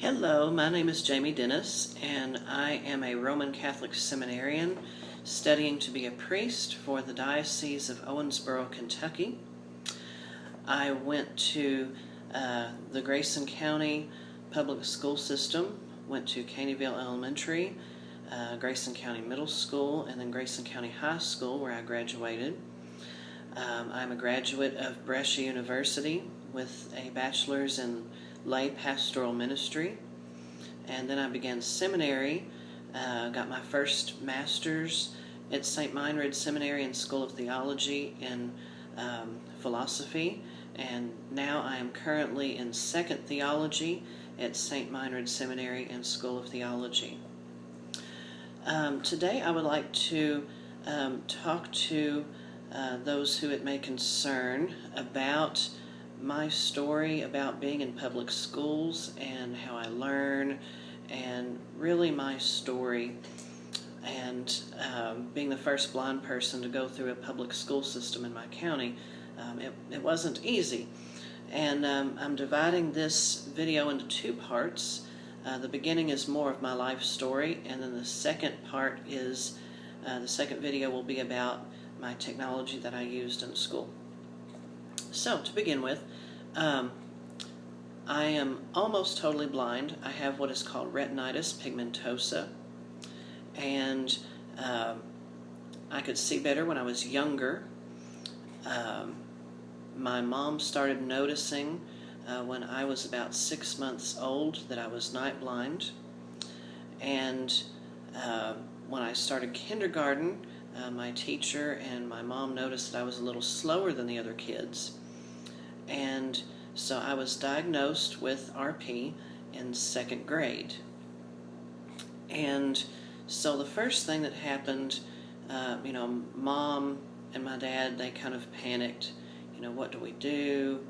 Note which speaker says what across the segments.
Speaker 1: Hello, my name is Jamie Dennis, and I am a Roman Catholic seminarian studying to be a priest for the Diocese of Owensboro, Kentucky. I went to the Grayson County Public School System, went to Caneyville Elementary, Grayson County Middle School, and then Grayson County High School, where I graduated. I'm a graduate of Brescia University with a bachelor's in lay pastoral ministry, and then I began seminary, got my first master's at St. Meinrad Seminary and School of Theology in philosophy, and now I am currently in second theology at St. Meinrad Seminary and School of Theology. Today I would like to talk to those who it may concern about my story about being in public schools and how I learn, and really my story, and being the first blind person to go through a public school system in my county. It wasn't easy, and I'm dividing this video into two parts. The beginning is more of my life story, and then the second part is, the second video will be about my technology that I used in school. So, to begin with, I am almost totally blind. I have what is called Retinitis Pigmentosa, and I could see better when I was younger. My mom started noticing when I was about 6 months old that I was night blind, and when I started kindergarten, my teacher and my mom noticed that I was a little slower than the other kids. And so I was diagnosed with RP in second grade. And so the first thing that happened, Mom and my dad, they kind of panicked. What do we do?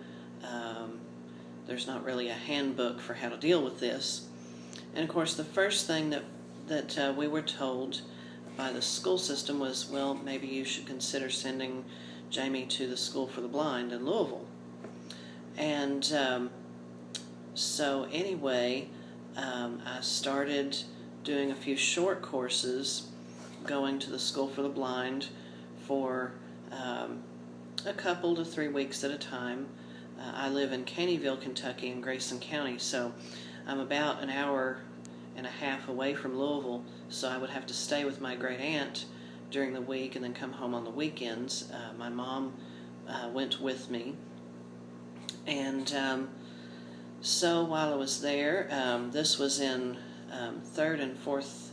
Speaker 1: There's not really a handbook for how to deal with this. And of course, the first thing that we were told by the school system was, well, maybe you should consider sending Jamie to the School for the Blind in Louisville. And so anyway, I started doing a few short courses, going to the School for the Blind for a couple to 3 weeks at a time. I live in Caneyville, Kentucky in Grayson County, so I'm about an hour and a half away from Louisville, so I would have to stay with my great aunt during the week and then come home on the weekends. My mom went with me. And so while I was there, this was in third and fourth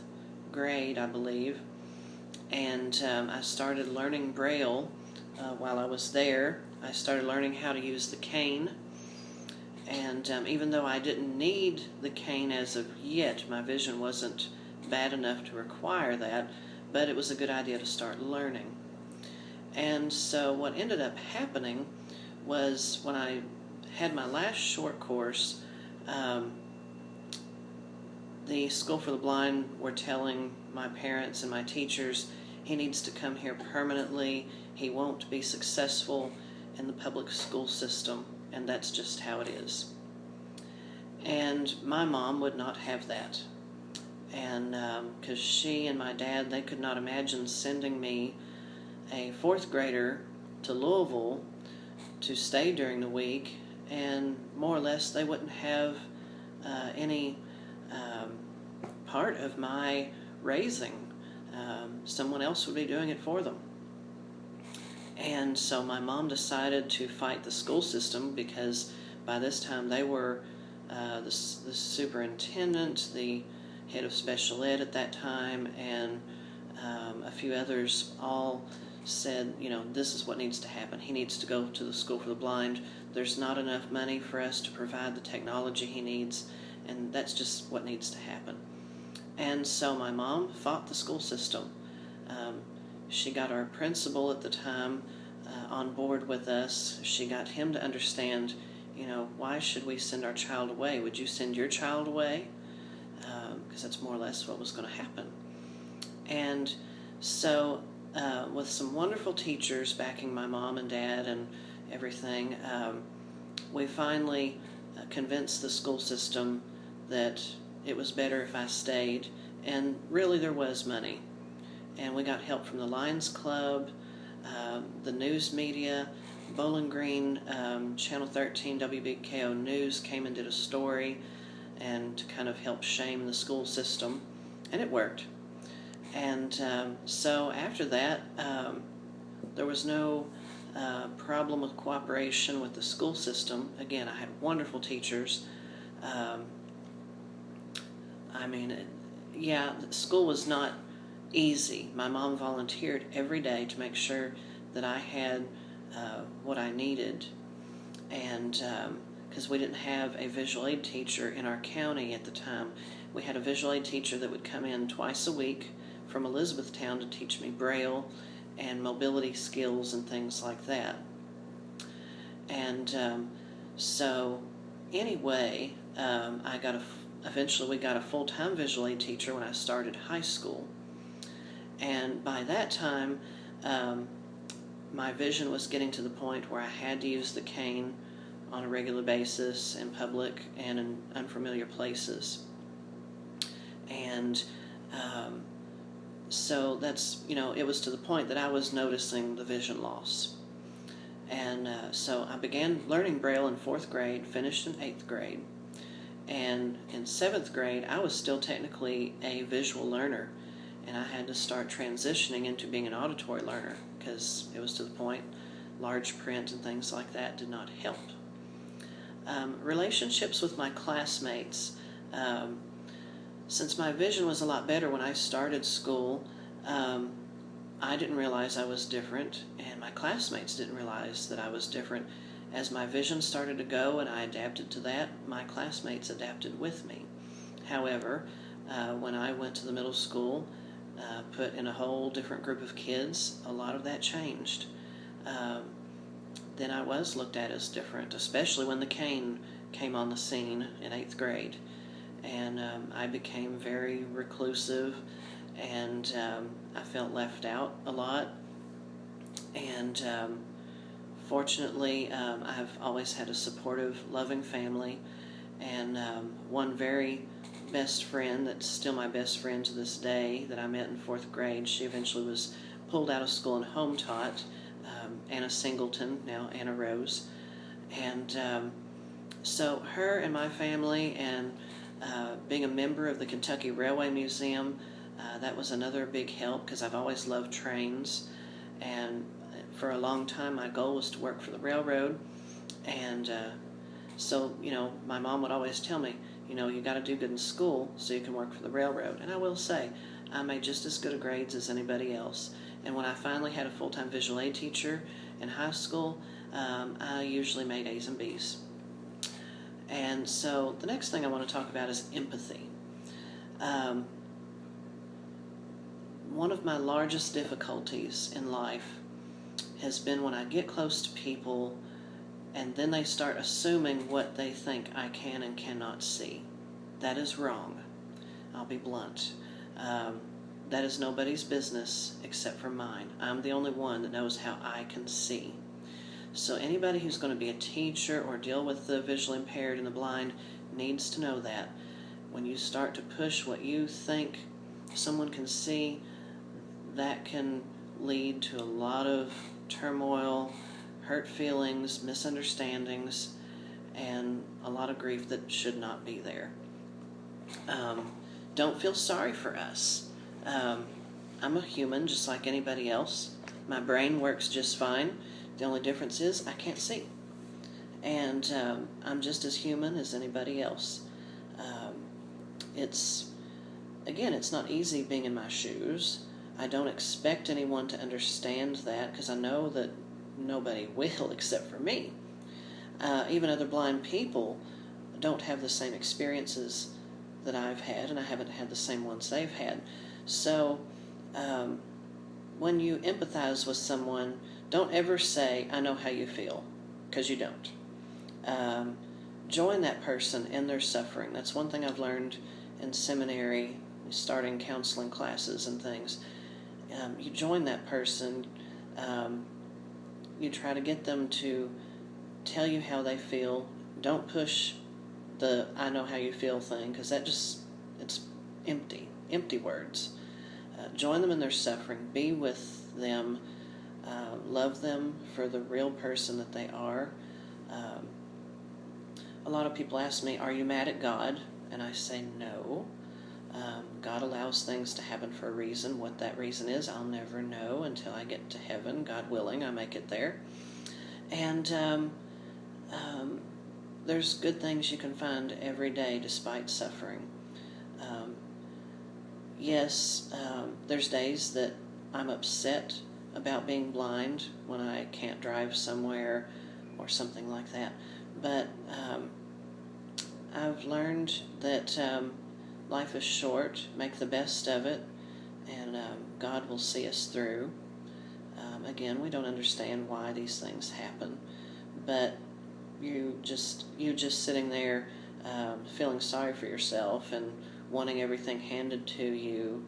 Speaker 1: grade, I believe, and I started learning Braille while I was there. I started learning how to use the cane, and even though I didn't need the cane as of yet, my vision wasn't bad enough to require that, but it was a good idea to start learning. And so what ended up happening was, when I had my last short course, the School for the Blind were telling my parents and my teachers, he needs to come here permanently. He won't be successful in the public school system, and that's just how it is. And my mom would not have that. And because she and my dad, they could not imagine sending me, a fourth grader, to Louisville to stay during the week, and more or less they wouldn't have any part of my raising. Someone else would be doing it for them. And so my mom decided to fight the school system, because by this time they were the superintendent, the head of special ed at that time, and a few others all said, this is what needs to happen. He needs to go to the School for the Blind. There's not enough money for us to provide the technology he needs, and that's just what needs to happen. And so my mom fought the school system. She got our principal at the time on board with us. She got him to understand, why should we send our child away? Would you send your child away? Because that's more or less what was going to happen. And so with some wonderful teachers backing my mom and dad and everything, we finally convinced the school system that it was better if I stayed, and really there was money. And we got help from the Lions Club, the news media. Bowling Green, Channel 13, WBKO News came and did a story and to kind of help shame the school system, and it worked. And so after that, there was no problem with cooperation with the school system. Again, I had wonderful teachers. School was not easy. My mom volunteered every day to make sure that I had what I needed, and because we didn't have a visual aid teacher in our county at the time. We had a visual aid teacher that would come in twice a week from Elizabethtown to teach me Braille and mobility skills and things like that. And so anyway, eventually we got a full-time visual aid teacher when I started high school. And by that time, my vision was getting to the point where I had to use the cane on a regular basis in public and in unfamiliar places. And so that's, it was to the point that I was noticing the vision loss. And so I began learning Braille in 4th grade, finished in 8th grade. And in 7th grade, I was still technically a visual learner. And I had to start transitioning into being an auditory learner because it was to the point large print and things like that did not help. Relationships with my classmates. Since my vision was a lot better when I started school, I didn't realize I was different, and my classmates didn't realize that I was different. As my vision started to go and I adapted to that, my classmates adapted with me. However, when I went to the middle school, put in a whole different group of kids, a lot of that changed. Then I was looked at as different, especially when the cane came on the scene in 8th grade. And I became very reclusive, and I felt left out a lot. And fortunately, I've always had a supportive, loving family, and one very best friend that's still my best friend to this day that I met in 4th grade. She eventually was pulled out of school and home taught, Anna Singleton, now Anna Rose. And so her and my family, and being a member of the Kentucky Railway Museum, that was another big help because I've always loved trains. And for a long time my goal was to work for the railroad. And so, my mom would always tell me, you got to do good in school so you can work for the railroad. And I will say, I made just as good grades as anybody else. And when I finally had a full-time visual aid teacher in high school, I usually made A's and B's. And so the next thing I want to talk about is empathy. One of my largest difficulties in life has been when I get close to people and then they start assuming what they think I can and cannot see. That is wrong. I'll be blunt. That is nobody's business except for mine. I'm the only one that knows how I can see. So anybody who's going to be a teacher or deal with the visually impaired and the blind needs to know that. When you start to push what you think someone can see, that can lead to a lot of turmoil, hurt feelings, misunderstandings, and a lot of grief that should not be there. Don't feel sorry for us. I'm a human just like anybody else. My brain works just fine. The only difference is I can't see. And I'm just as human as anybody else. It's not easy being in my shoes. I don't expect anyone to understand that because I know that nobody will except for me. Even other blind people don't have the same experiences that I've had, and I haven't had the same ones they've had. So when you empathize with someone, don't ever say, I know how you feel, because you don't. Join that person in their suffering. That's one thing I've learned in seminary, starting counseling classes and things. You join that person. You try to get them to tell you how they feel. Don't push the "I know how you feel" thing, because it's empty words. Join them in their suffering. Be with them. Love them for the real person that they are. A lot of people ask me, "Are you mad at God?" And I say no. God allows things to happen for a reason. What that reason is, I'll never know until I get to heaven. God willing, I make it there. And there's good things you can find every day despite suffering. Yes, there's days that I'm upset about being blind when I can't drive somewhere or something like that. But I've learned that life is short. Make the best of it, and God will see us through. Again, we don't understand why these things happen, but you just sitting there feeling sorry for yourself and wanting everything handed to you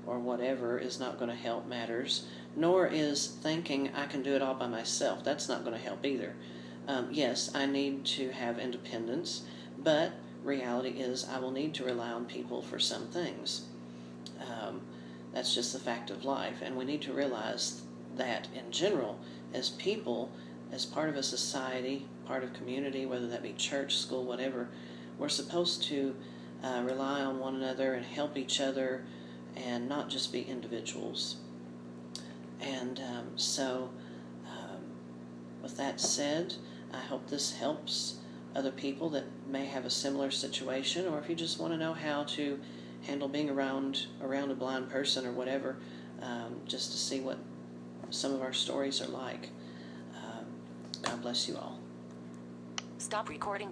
Speaker 1: or whatever is not going to help matters, nor is thinking I can do it all by myself. That's not going to help either. Yes, I need to have independence, but reality is I will need to rely on people for some things. That's just the fact of life, and we need to realize that in general, as people, as part of a society, part of community, whether that be church, school, whatever, we're supposed to rely on one another and help each other and not just be individuals. And with that said, I hope this helps other people that may have a similar situation, or if you just want to know how to handle being around a blind person or whatever, just to see what some of our stories are like. God bless you all.
Speaker 2: Stop recording.